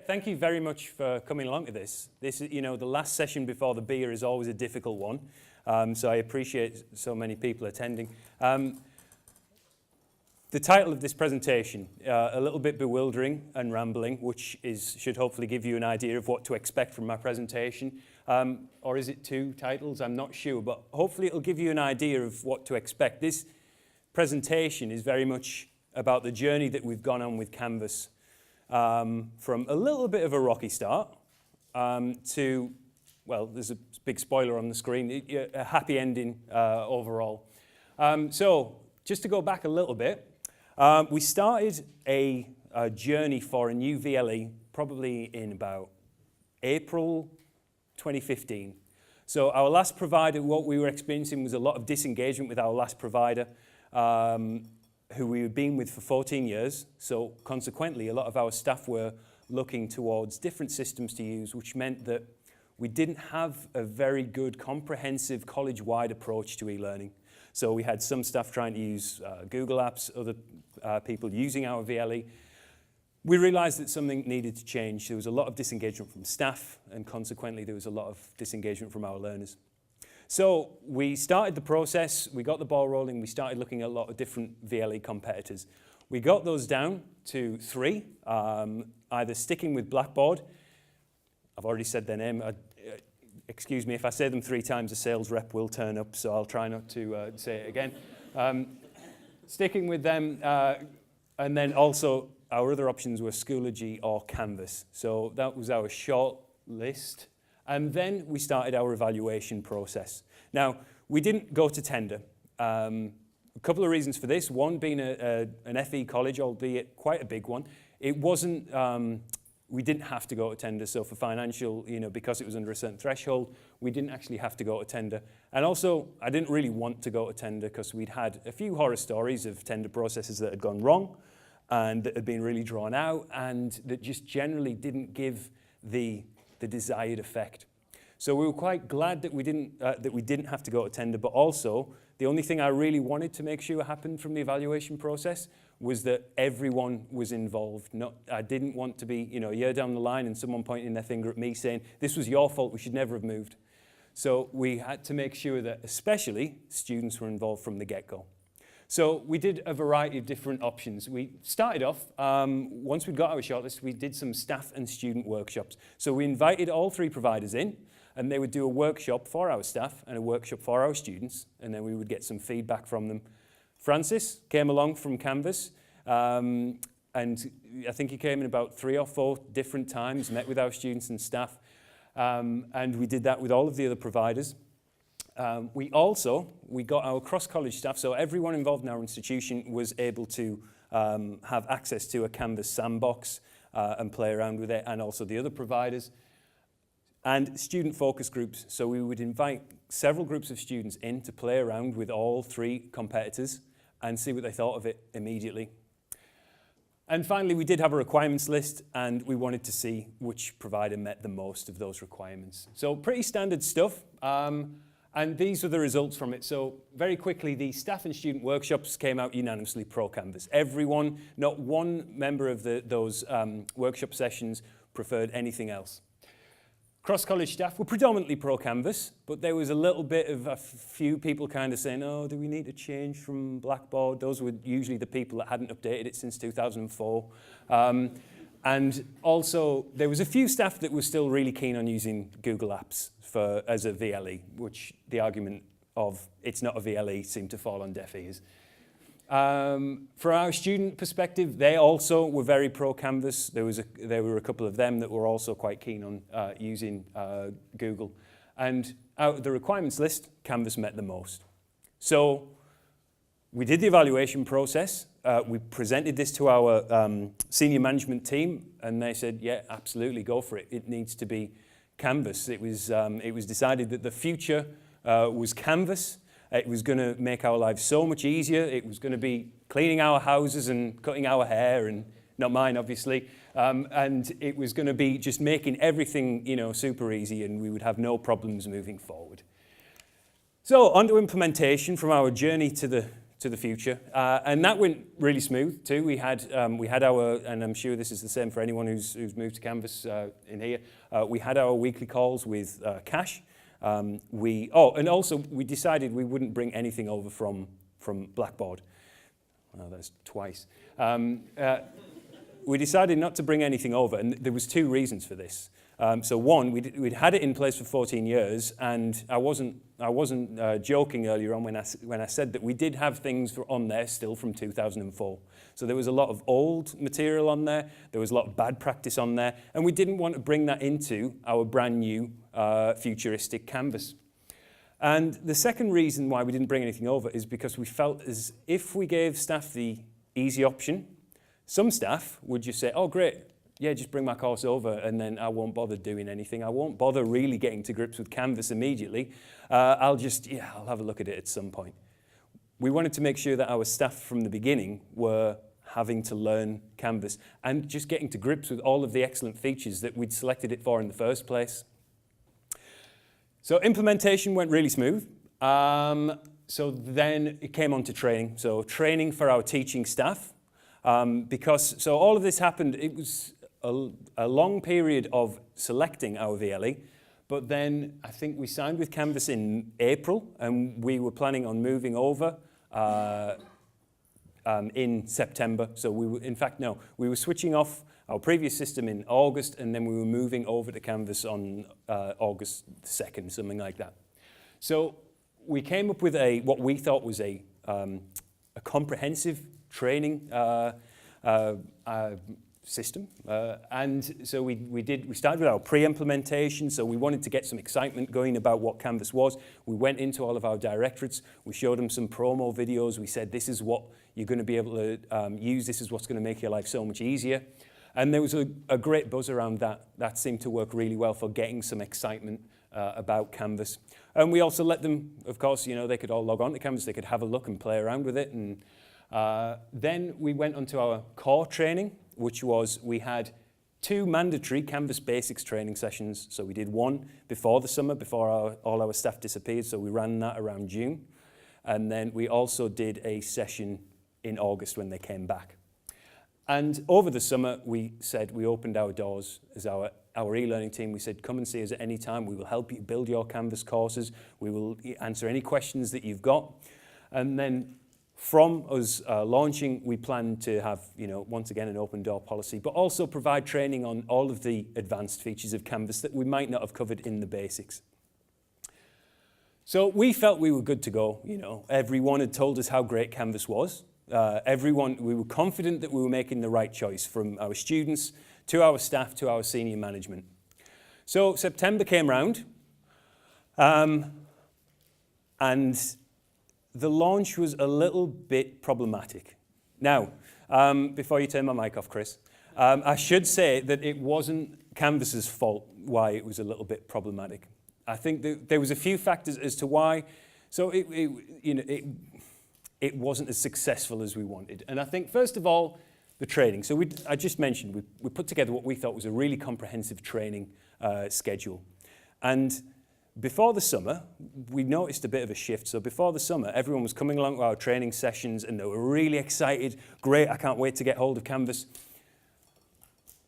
thank you very much for coming along to this. This is, the last session before the beer is always a difficult one, so I appreciate so many people attending. The title of this presentation, a little bit bewildering and rambling, which should hopefully give you an idea of what to expect from my presentation. Or is it two titles? I'm not sure, but hopefully it'll give you an idea of what to expect. This presentation is very much about the journey that we've gone on with Canvas, from a little bit of a rocky start to, well, there's a big spoiler on the screen, a happy ending overall. So just to go back a little bit, we started a journey for a new VLE probably in about April 2015. So our last provider, what we were experiencing was a lot of disengagement with our last provider, who we had been with for 14 years. So consequently, a lot of our staff were looking towards different systems to use, which meant that we didn't have a very good comprehensive college-wide approach to e-learning. So we had some staff trying to use Google Apps, other people using our VLE. We realized that something needed to change. There was a lot of disengagement from staff, and consequently there was a lot of disengagement from our learners. So we started the process, we got the ball rolling, we started looking at a lot of different VLE competitors. We got those down to 3, either sticking with Blackboard. I've already said their name. Excuse me, if I say them 3 times, a sales rep will turn up, so I'll try not to say it again. Sticking with them, and then also our other options were Schoology or Canvas. So that was our short list. And then we started our evaluation process. Now, we didn't go to tender. A couple of reasons for this. One being an FE college, albeit quite a big one. It wasn't, we didn't have to go to tender. So for financial, because it was under a certain threshold, we didn't actually have to go to tender. And also, I didn't really want to go to tender because we'd had a few horror stories of tender processes that had gone wrong and that had been really drawn out and that just generally didn't give the desired effect. So we were quite glad that we didn't have to go to tender, but also the only thing I really wanted to make sure happened from the evaluation process was that everyone was involved. I didn't want to be, a year down the line and someone pointing their finger at me saying, this was your fault, we should never have moved. So we had to make sure that especially students were involved from the get-go. So we did a variety of different options. We started off, once we got our shortlist, we did some staff and student workshops. So we invited all 3 providers in, and they would do a workshop for our staff and a workshop for our students, and then we would get some feedback from them. Francis came along from Canvas, and I think he came in about 3 or 4 different times, met with our students and staff, and we did that with all of the other providers. We got our cross-college staff, so everyone involved in our institution was able to have access to a Canvas sandbox and play around with it, and also the other providers. And student focus groups, so we would invite several groups of students in to play around with all 3 competitors and see what they thought of it immediately. And finally, we did have a requirements list, and we wanted to see which provider met the most of those requirements. So pretty standard stuff. And these are the results from it. So very quickly, the staff and student workshops came out unanimously pro-Canvas. Everyone, not one member of those workshop sessions preferred anything else. Cross-college staff were predominantly pro-Canvas, but there was a little bit of a few people kind of saying, oh, do we need to change from Blackboard? Those were usually the people that hadn't updated it since 2004. And also, there was a few staff that were still really keen on using Google Apps as a VLE, which the argument of it's not a VLE seemed to fall on deaf ears. For our student perspective, they also were very pro-Canvas. There were a couple of them that were also quite keen on using Google. And out of the requirements list, Canvas met the most. So we did the evaluation process. We presented this to our senior management team, and they said, yeah, absolutely, go for it. It needs to be Canvas. It was decided that the future was Canvas. It was going to make our lives so much easier. It was going to be cleaning our houses and cutting our hair, and not mine, obviously. And it was going to be just making everything, super easy, and we would have no problems moving forward. So on to implementation from our journey to to the future. And that went really smooth too. We had our, and I'm sure this is the same for anyone who's moved to Canvas in here, we had our weekly calls with Cash. And also we decided we wouldn't bring anything over from Blackboard. Well, that's twice. We decided not to bring anything over, and there was two reasons for this. So one, we'd had it in place for 14 years, and I wasn't joking earlier on when I said that we did have things on there still from 2004. So there was a lot of old material on there, there was a lot of bad practice on there, and we didn't want to bring that into our brand new futuristic Canvas. And the second reason why we didn't bring anything over is because we felt as if we gave staff the easy option, some staff would just say, oh great, yeah, just bring my course over and then I won't bother doing anything. I won't bother really getting to grips with Canvas immediately. I'll have a look at it at some point. We wanted to make sure that our staff from the beginning were having to learn Canvas and just getting to grips with all of the excellent features that we'd selected it for in the first place. So implementation went really smooth. So then it came on to training. So training for our teaching staff. So all of this happened, it was a long period of selecting our VLE, but then I think we signed with Canvas in April and we were planning on moving over in September. So we were switching off our previous system in August and then we were moving over to Canvas on August 2nd, something like that. So we came up with what we thought was a comprehensive training system, and so we started with our pre-implementation. So we wanted to get some excitement going about what Canvas was. We went into all of our directorates, we showed them some promo videos, we said this is what you're going to be able to use, this is what's going to make your life so much easier. And there was a great buzz around that. That seemed to work really well for getting some excitement about Canvas. And we also let them, of course, they could all log on to Canvas, they could have a look and play around with it. And then we went on to our core training, which was we had 2 mandatory Canvas Basics training sessions. So we did one before the summer, before all our staff disappeared, so we ran that around June. And then we also did a session in August when they came back. And over the summer, we opened our doors as our e-learning team. We said, come and see us at any time. We will help you build your Canvas courses. We will answer any questions that you've got. And then from us launching, we plan to have, once again, an open door policy, but also provide training on all of the advanced features of Canvas that we might not have covered in the basics. So we felt we were good to go. Everyone had told us how great Canvas was. We were confident that we were making the right choice, from our students to our staff to our senior management. So September came round, and the launch was a little bit problematic. Now, before you turn my mic off, Chris, I should say that it wasn't Canvas's fault why it was a little bit problematic. I think there was a few factors as to why. So it wasn't as successful as we wanted. And I think, first of all, the training. So I just mentioned, we put together what we thought was a really comprehensive training schedule. And before the summer, we noticed a bit of a shift. So before the summer, everyone was coming along to our training sessions and they were really excited. Great, I can't wait to get hold of Canvas.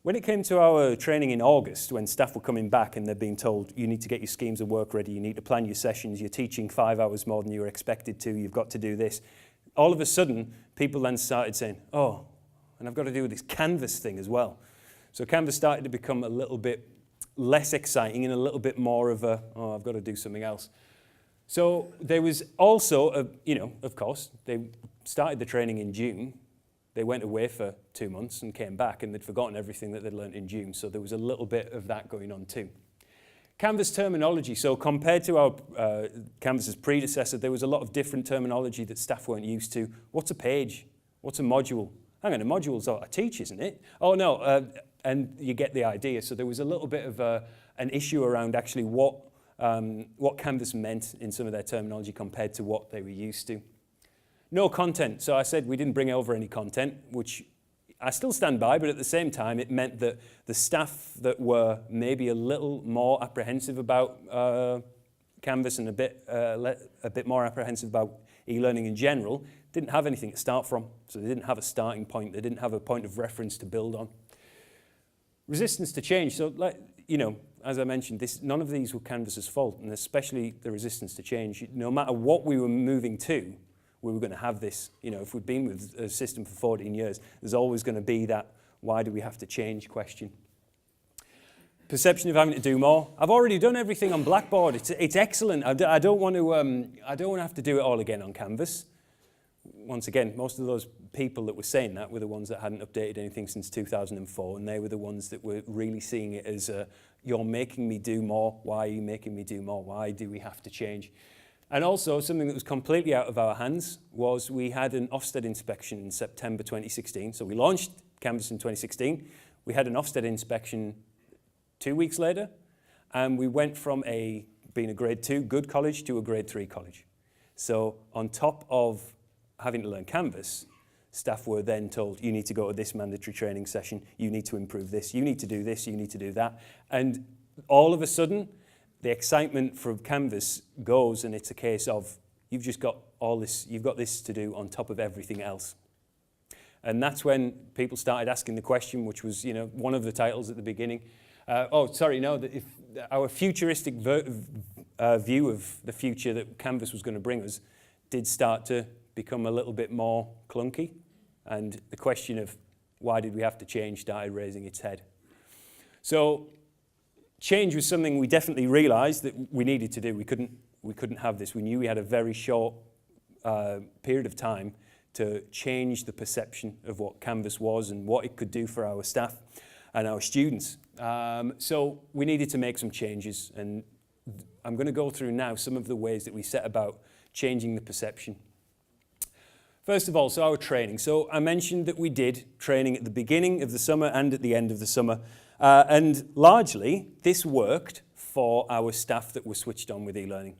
When it came to our training in August, when staff were coming back and they're being told, you need to get your schemes of work ready, you need to plan your sessions, you're teaching 5 hours more than you were expected to, you've got to do this. All of a sudden, people then started saying, oh, and I've got to do this Canvas thing as well. So Canvas started to become a little bit less exciting and a little bit more of oh, I've got to do something else. So there was also, of course, they started the training in June. They went away for 2 months and came back, and they'd forgotten everything that they'd learned in June. So there was a little bit of that going on too. Canvas terminology. So compared to our Canvas's predecessor, there was a lot of different terminology that staff weren't used to. What's a page? What's a module? Hang on, a module's a teach, isn't it? Oh no, and you get the idea. So there was a little bit of an issue around actually what Canvas meant in some of their terminology compared to what they were used to. No content. So I said we didn't bring over any content, which I still stand by, but at the same time, it meant that the staff that were maybe a little more apprehensive about Canvas and a bit more apprehensive about e-learning in general didn't have anything to start from, so they didn't have a starting point, they didn't have a point of reference to build on. Resistance to change, so like, you know, as I mentioned, none of these were Canvas's fault, and especially the resistance to change. No matter what we were moving to, we were going to have this. You know, if we've been with a system for 14 years, there's always going to be that why do we have to change question. Perception of having to do more. I've already done everything on Blackboard. It's excellent. I don't want to have to do it all again on Canvas. Once again, most of those people that were saying that were the ones that hadn't updated anything since 2004, and they were the ones that were really seeing it as, you're making me do more. Why are you making me do more? Why do we have to change? And also, something that was completely out of our hands was we had an Ofsted inspection in September 2016. So we launched Canvas in 2016. We had an Ofsted inspection 2 weeks later, and we went from being a grade 2 good college to a grade 3 college. So on top of having to learn Canvas, staff were then told, you need to go to this mandatory training session, you need to improve this, you need to do this, you need to do that. And all of a sudden, the excitement from Canvas goes, and it's a case of, you've just got all this, you've got this to do on top of everything else. And that's when people started asking the question, which was, you know, one of the titles at the beginning. If our futuristic view of the future that Canvas was going to bring us did start to become a little bit more clunky, and the question of why did we have to change started raising its head. So change was something we definitely realized that we needed to do. We couldn't have this. We knew we had a very short period of time to change the perception of what Canvas was and what it could do for our staff and our students. So we needed to make some changes, and I'm going to go through now some of the ways that we set about changing the perception. First of all, so our training. So I mentioned that we did training at the beginning of the summer and at the end of the summer. And largely, this worked for our staff that were switched on with e-learning.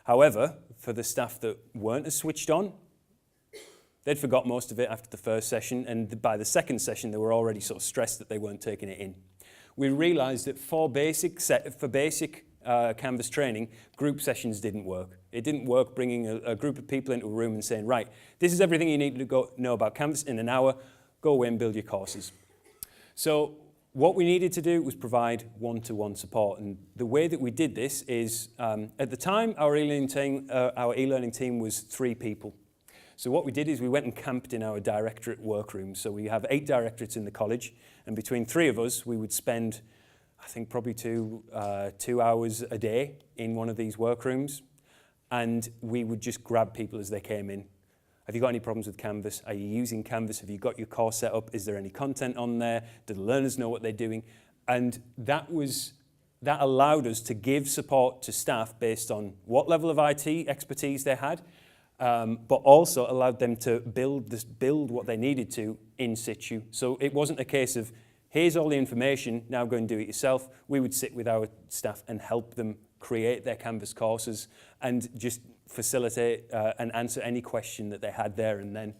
However, for the staff that weren't as switched on, they'd forgot most of it after the first session, and by the second session, they were already sort of stressed that they weren't taking it in. We realized that for basic Canvas training, group sessions didn't work. It didn't work bringing a group of people into a room and saying, right, this is everything you need to know about Canvas in an hour, go away and build your courses. So what we needed to do was provide one-to-one support, and the way that we did this is, at the time, our e-learning team was 3 people. So what we did is we went and camped in our directorate workroom. So we have 8 directorates in the college, and between 3 of us, we would spend, I think, probably 2 hours a day in one of these workrooms, and we would just grab people as they came in. Have you got any problems with Canvas? Are you using Canvas? Have you got your course set up? Is there any content on there? Do the learners know what they're doing? And that allowed us to give support to staff based on what level of IT expertise they had, but also allowed them to build what they needed to in situ. So it wasn't a case of, here's all the information, now go and do it yourself. We would sit with our staff and help them create their Canvas courses and just facilitate and answer any question that they had there and then.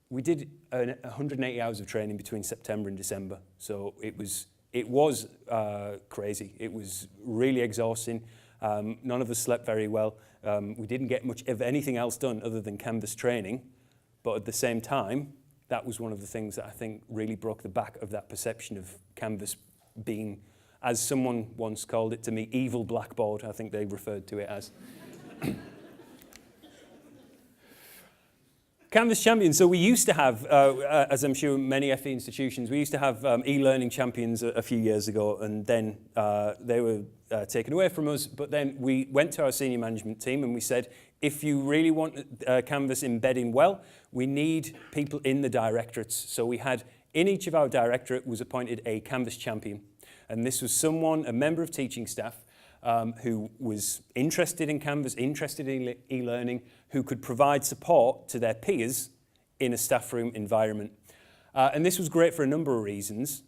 We did 180 hours of training between September and December, so it was crazy. It was really exhausting. None of us slept very well. We didn't get much of anything else done other than Canvas training, but at the same time, that was one of the things that I think really broke the back of that perception of Canvas being, as someone once called it to me, evil Blackboard, I think they referred to it as. Canvas champions. So we used to have, as I'm sure many FE institutions, we used to have e-learning champions a few years ago, and then they were taken away from us. But then we went to our senior management team and we said, if you really want Canvas embedding well, we need people in the directorates. So we had, in each of our directorate was appointed a Canvas champion. And this was someone, a member of teaching staff, who was interested in Canvas, interested in e-learning, who could provide support to their peers in a staff room environment. And this was great for a number of reasons.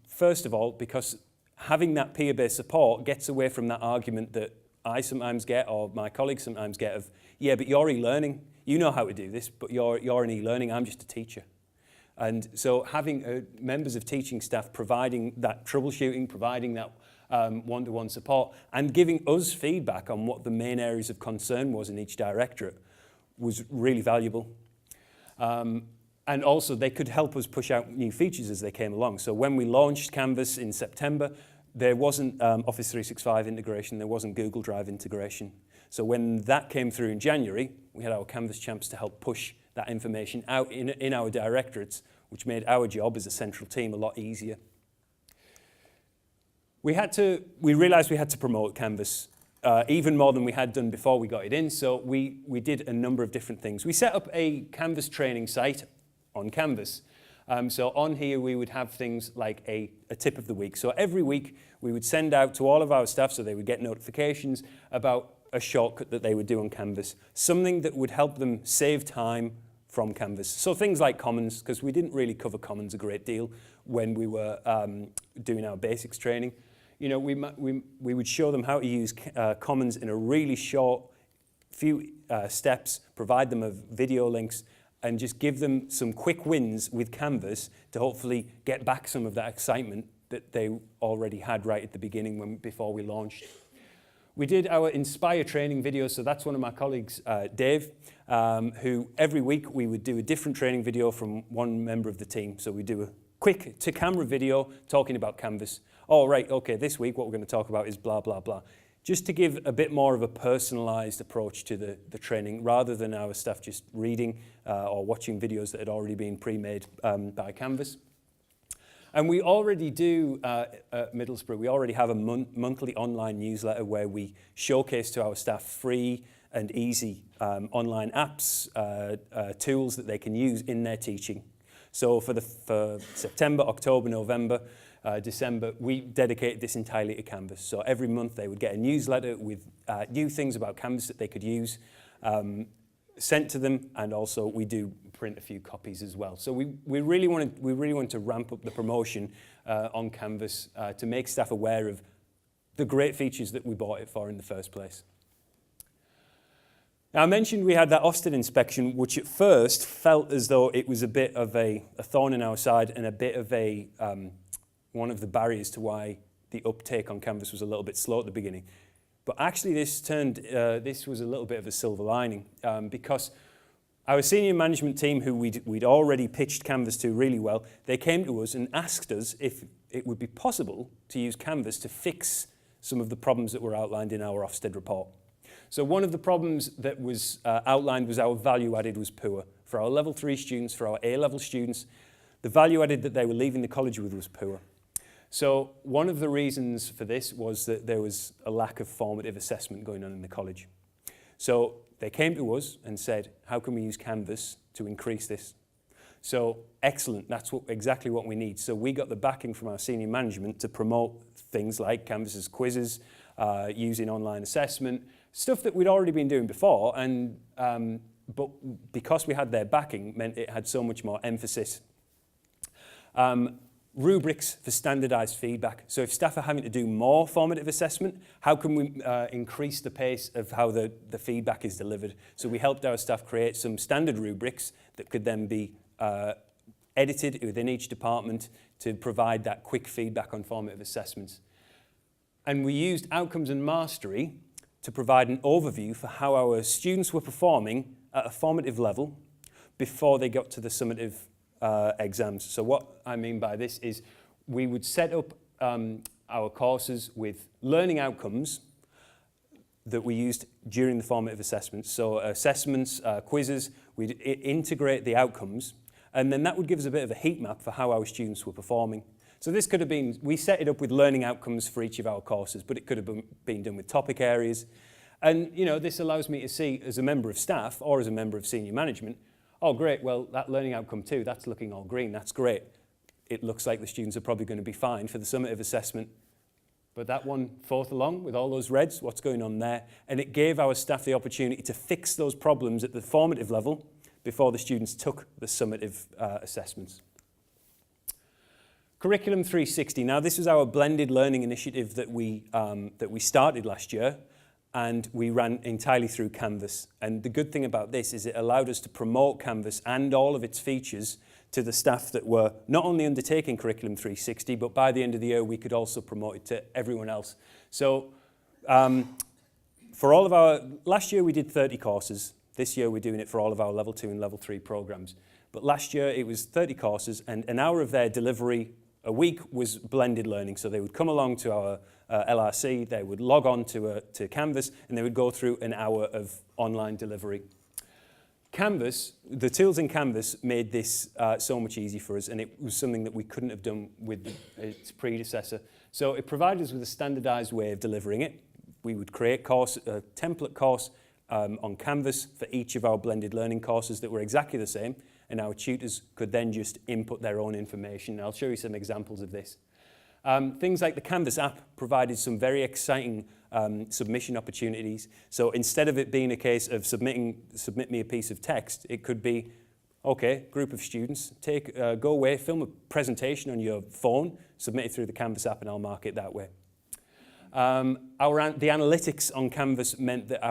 First of all, because having that peer-based support gets away from that argument that I sometimes get, or my colleagues sometimes get, of, yeah, but you're e-learning. You know how to do this, but you're in e-learning. I'm just a teacher. And so having members of teaching staff providing that troubleshooting, providing that one-to-one support, and giving us feedback on what the main areas of concern was in each directorate was really valuable. And also, they could help us push out new features as they came along. So when we launched Canvas in September, there wasn't Office 365 integration, there wasn't Google Drive integration. So when that came through in January, we had our Canvas champs to help push that information out in our directorates, which made our job as a central team a lot easier. We realized we had to promote Canvas even more than we had done before we got it in, so we did a number of different things. We set up a Canvas training site on Canvas. So on here we would have things like a tip of the week. So every week we would send out to all of our staff so they would get notifications about a shortcut that they would do on Canvas, something that would help them save time from Canvas. So things like Commons, because we didn't really cover Commons a great deal when we were doing our basics training. You know, we would show them how to use Commons in a really short few steps, provide them with video links, and just give them some quick wins with Canvas to hopefully get back some of that excitement that they already had right at the beginning before we launched. We did our Inspire training videos, so that's one of my colleagues, Dave, who every week we would do a different training video from one member of the team. So we do a quick to-camera video talking about Canvas. Oh, right, okay, this week what we're going to talk about is blah, blah, blah. Just to give a bit more of a personalized approach to the training, rather than our staff just reading or watching videos that had already been pre-made by Canvas. And we already do, at Middlesbrough, we already have a monthly online newsletter where we showcase to our staff free and easy online apps, tools that they can use in their teaching. So for September, October, November, December, we dedicated this entirely to Canvas. So every month they would get a newsletter with new things about Canvas that they could use sent to them, and also we do print a few copies as well. So we really wanted to ramp up the promotion on Canvas to make staff aware of the great features that we bought it for in the first place. Now, I mentioned we had that Ofsted inspection, which at first felt as though it was a bit of a thorn in our side and a bit of a one of the barriers to why the uptake on Canvas was a little bit slow at the beginning. But actually this was a little bit of a silver lining because our senior management team, who we'd already pitched Canvas to really well, they came to us and asked us if it would be possible to use Canvas to fix some of the problems that were outlined in our Ofsted report. So one of the problems that was outlined was our value added was poor. For our level 3 students, for our A-level students, the value added that they were leaving the college with was poor. So one of the reasons for this was that there was a lack of formative assessment going on in the college. So they came to us and said, how can we use Canvas to increase this? So excellent, that's exactly what we need. So we got the backing from our senior management to promote things like Canvas's quizzes, using online assessment, stuff that we'd already been doing before, and but because we had their backing meant it had so much more emphasis. Rubrics for standardized feedback. So if staff are having to do more formative assessment, how can we increase the pace of how the feedback is delivered? So we helped our staff create some standard rubrics that could then be edited within each department to provide that quick feedback on formative assessments. And we used Outcomes and Mastery to provide an overview for how our students were performing at a formative level before they got to the summative exams. So what I mean by this is we would set up our courses with learning outcomes that we used during the formative assessments. So assessments, quizzes, we'd integrate the outcomes, and then that would give us a bit of a heat map for how our students were performing. So this could have been, we set it up with learning outcomes for each of our courses, but it could have been done with topic areas. And you know, this allows me to see as a member of staff or as a member of senior management, oh great, well that learning outcome 2, that's looking all green, that's great. It looks like the students are probably going to be fine for the summative assessment. But that one fourth along with all those reds, what's going on there? And it gave our staff the opportunity to fix those problems at the formative level before the students took the summative assessments. Curriculum 360. Now this was our blended learning initiative that we started last year, and we ran entirely through Canvas. And the good thing about this is it allowed us to promote Canvas and all of its features to the staff that were not only undertaking Curriculum 360, but by the end of the year we could also promote it to everyone else. So for all of our, last year we did 30 courses. This year we're doing it for all of our level 2 and level 3 programs. But last year it was 30 courses, and an hour of their delivery a week was blended learning. So they would come along to our LRC, they would log on to Canvas, and they would go through an hour of online delivery. Canvas, the tools in Canvas made this so much easier for us, and it was something that we couldn't have done with its predecessor. So it provided us with a standardized way of delivering it. We would create a template course on Canvas for each of our blended learning courses that were exactly the same, and our tutors could then just input their own information. I'll show you some examples of this. Things like the Canvas app provided some very exciting submission opportunities. So instead of it being a case of submit me a piece of text, it could be, okay, group of students, go away, film a presentation on your phone, submit it through the Canvas app, and I'll mark it that way. The analytics on Canvas meant that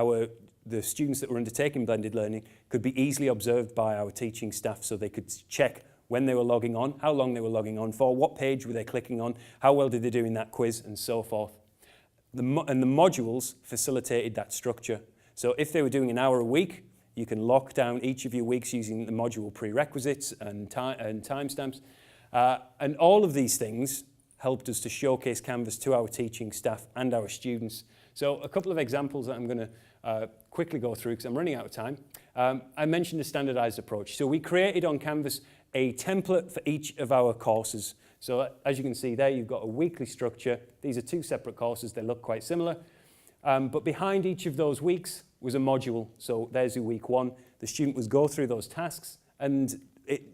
the students that were undertaking blended learning could be easily observed by our teaching staff, so they could check when they were logging on, how long they were logging on for, what page were they clicking on, how well did they do in that quiz, and so forth. And the modules facilitated that structure. So if they were doing an hour a week, you can lock down each of your weeks using the module prerequisites and timestamps. And all of these things helped us to showcase Canvas to our teaching staff and our students. So a couple of examples that I'm going to quickly go through because I'm running out of time. I mentioned a standardized approach. So we created on Canvas a template for each of our courses. So as you can see there, you've got a weekly structure. These are two separate courses. They look quite similar. But behind each of those weeks was a module. So there's your week 1. The student would go through those tasks, and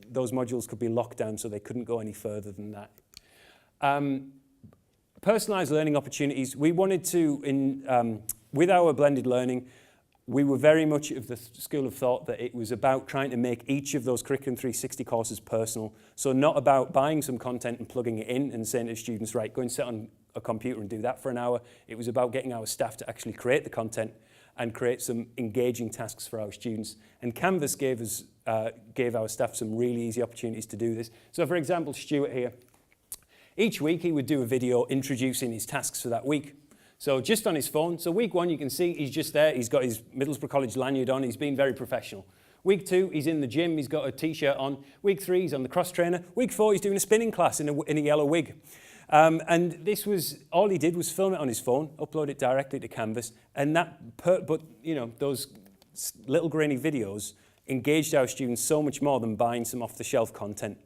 those modules could be locked down so they couldn't go any further than that. Personalized learning opportunities. We wanted to, with our blended learning, we were very much of the school of thought that it was about trying to make each of those Curriculum 360 courses personal. So not about buying some content and plugging it in and saying to students, right, go and sit on a computer and do that for an hour. It was about getting our staff to actually create the content and create some engaging tasks for our students. And Canvas gave our staff some really easy opportunities to do this. So for example, Stuart here, each week he would do a video introducing his tasks for that week. So just on his phone, so week 1 you can see he's just there, he's got his Middlesbrough College lanyard on, he's been very professional. Week 2, he's in the gym, he's got a t-shirt on. Week 3, he's on the cross trainer. Week 4, he's doing a spinning class in a yellow wig. And this was, all he did was film it on his phone, upload it directly to Canvas, and those little grainy videos engaged our students so much more than buying some off-the-shelf content.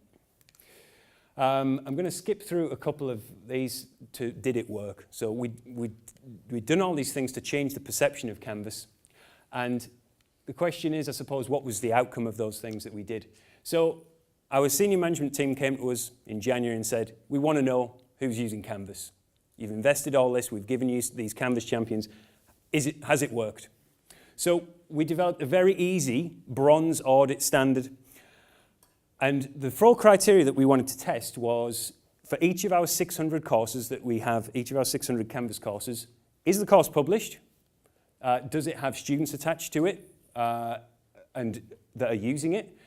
I'm going to skip through a couple of these to did it work. So we'd done all these things to change the perception of Canvas. And the question is, I suppose, what was the outcome of those things that we did? So our senior management team came to us in January and said, we want to know who's using Canvas. You've invested all this, we've given you these Canvas champions. Has it worked? So we developed a very easy bronze audit standard. And the 4 criteria that we wanted to test was, for each of our 600 courses that we have, each of our 600 Canvas courses, is the course published? Does it have students attached to it and that are using it?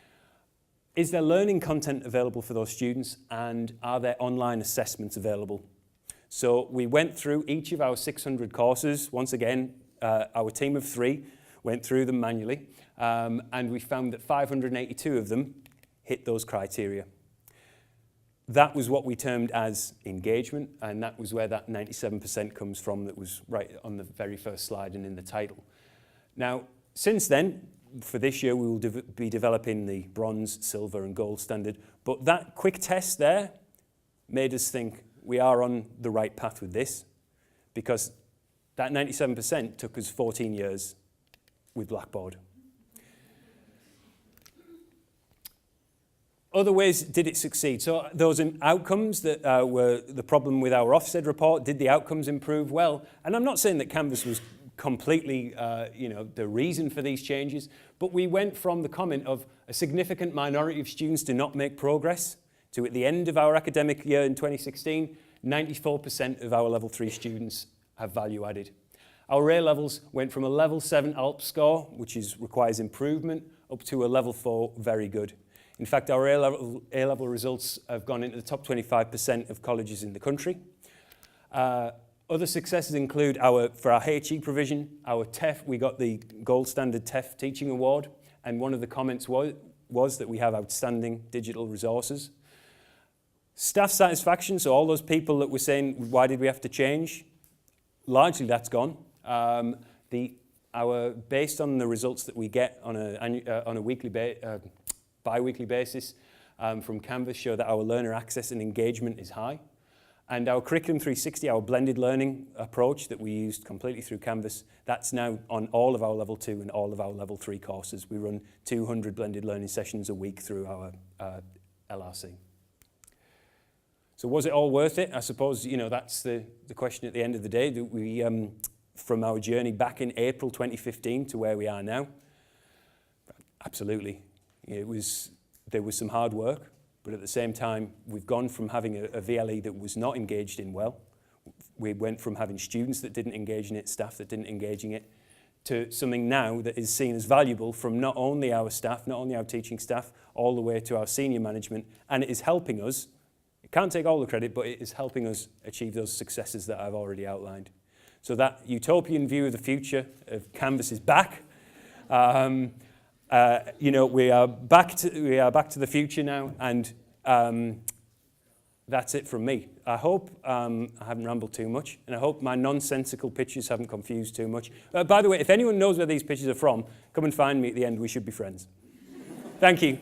Is there learning content available for those students? And are there online assessments available? So we went through each of our 600 courses. Once again, our team of 3 went through them manually. And we found that 582 of them hit those criteria. That was what we termed as engagement, and that was where that 97% comes from that was right on the very first slide and in the title. Now, since then, for this year, we will be developing the bronze, silver, and gold standard, but that quick test there made us think we are on the right path with this, because that 97% took us 14 years with Blackboard. Other ways did it succeed? So those outcomes that were the problem with our Ofsted report, did the outcomes improve? Well, and I'm not saying that Canvas was completely the reason for these changes, but we went from the comment of a significant minority of students do not make progress to, at the end of our academic year in 2016, 94% of our level 3 students have value added. Our A levels went from a level 7 ALP score, which requires improvement, up to a level 4 very good. In fact, our A-level results have gone into the top 25% of colleges in the country. Other successes include for our HE provision, our TEF, we got the Gold Standard TEF Teaching Award, and one of the comments was that we have outstanding digital resources. Staff satisfaction, so all those people that were saying, why did we have to change? Largely that's gone. Based on the results that we get on a bi-weekly basis from Canvas show that our learner access and engagement is high. And our Curriculum 360, our blended learning approach that we used completely through Canvas, that's now on all of our Level 2 and all of our Level 3 courses. We run 200 blended learning sessions a week through our LRC. So was it all worth it? I suppose, that's the question at the end of the day. That we, from our journey back in April 2015 to where we are now, absolutely. There was some hard work. But at the same time, we've gone from having a VLE that was not engaged in well. We went from having students that didn't engage in it, staff that didn't engage in it, to something now that is seen as valuable from not only our staff, not only our teaching staff, all the way to our senior management. And it is helping us, it can't take all the credit, but it is helping us achieve those successes that I've already outlined. So that utopian view of the future of Canvas is back. We are back to the future now, and that's it from me. I hope I haven't rambled too much, and I hope my nonsensical pictures haven't confused too much. By the way, if anyone knows where these pictures are from, come and find me at the end. We should be friends. Thank you.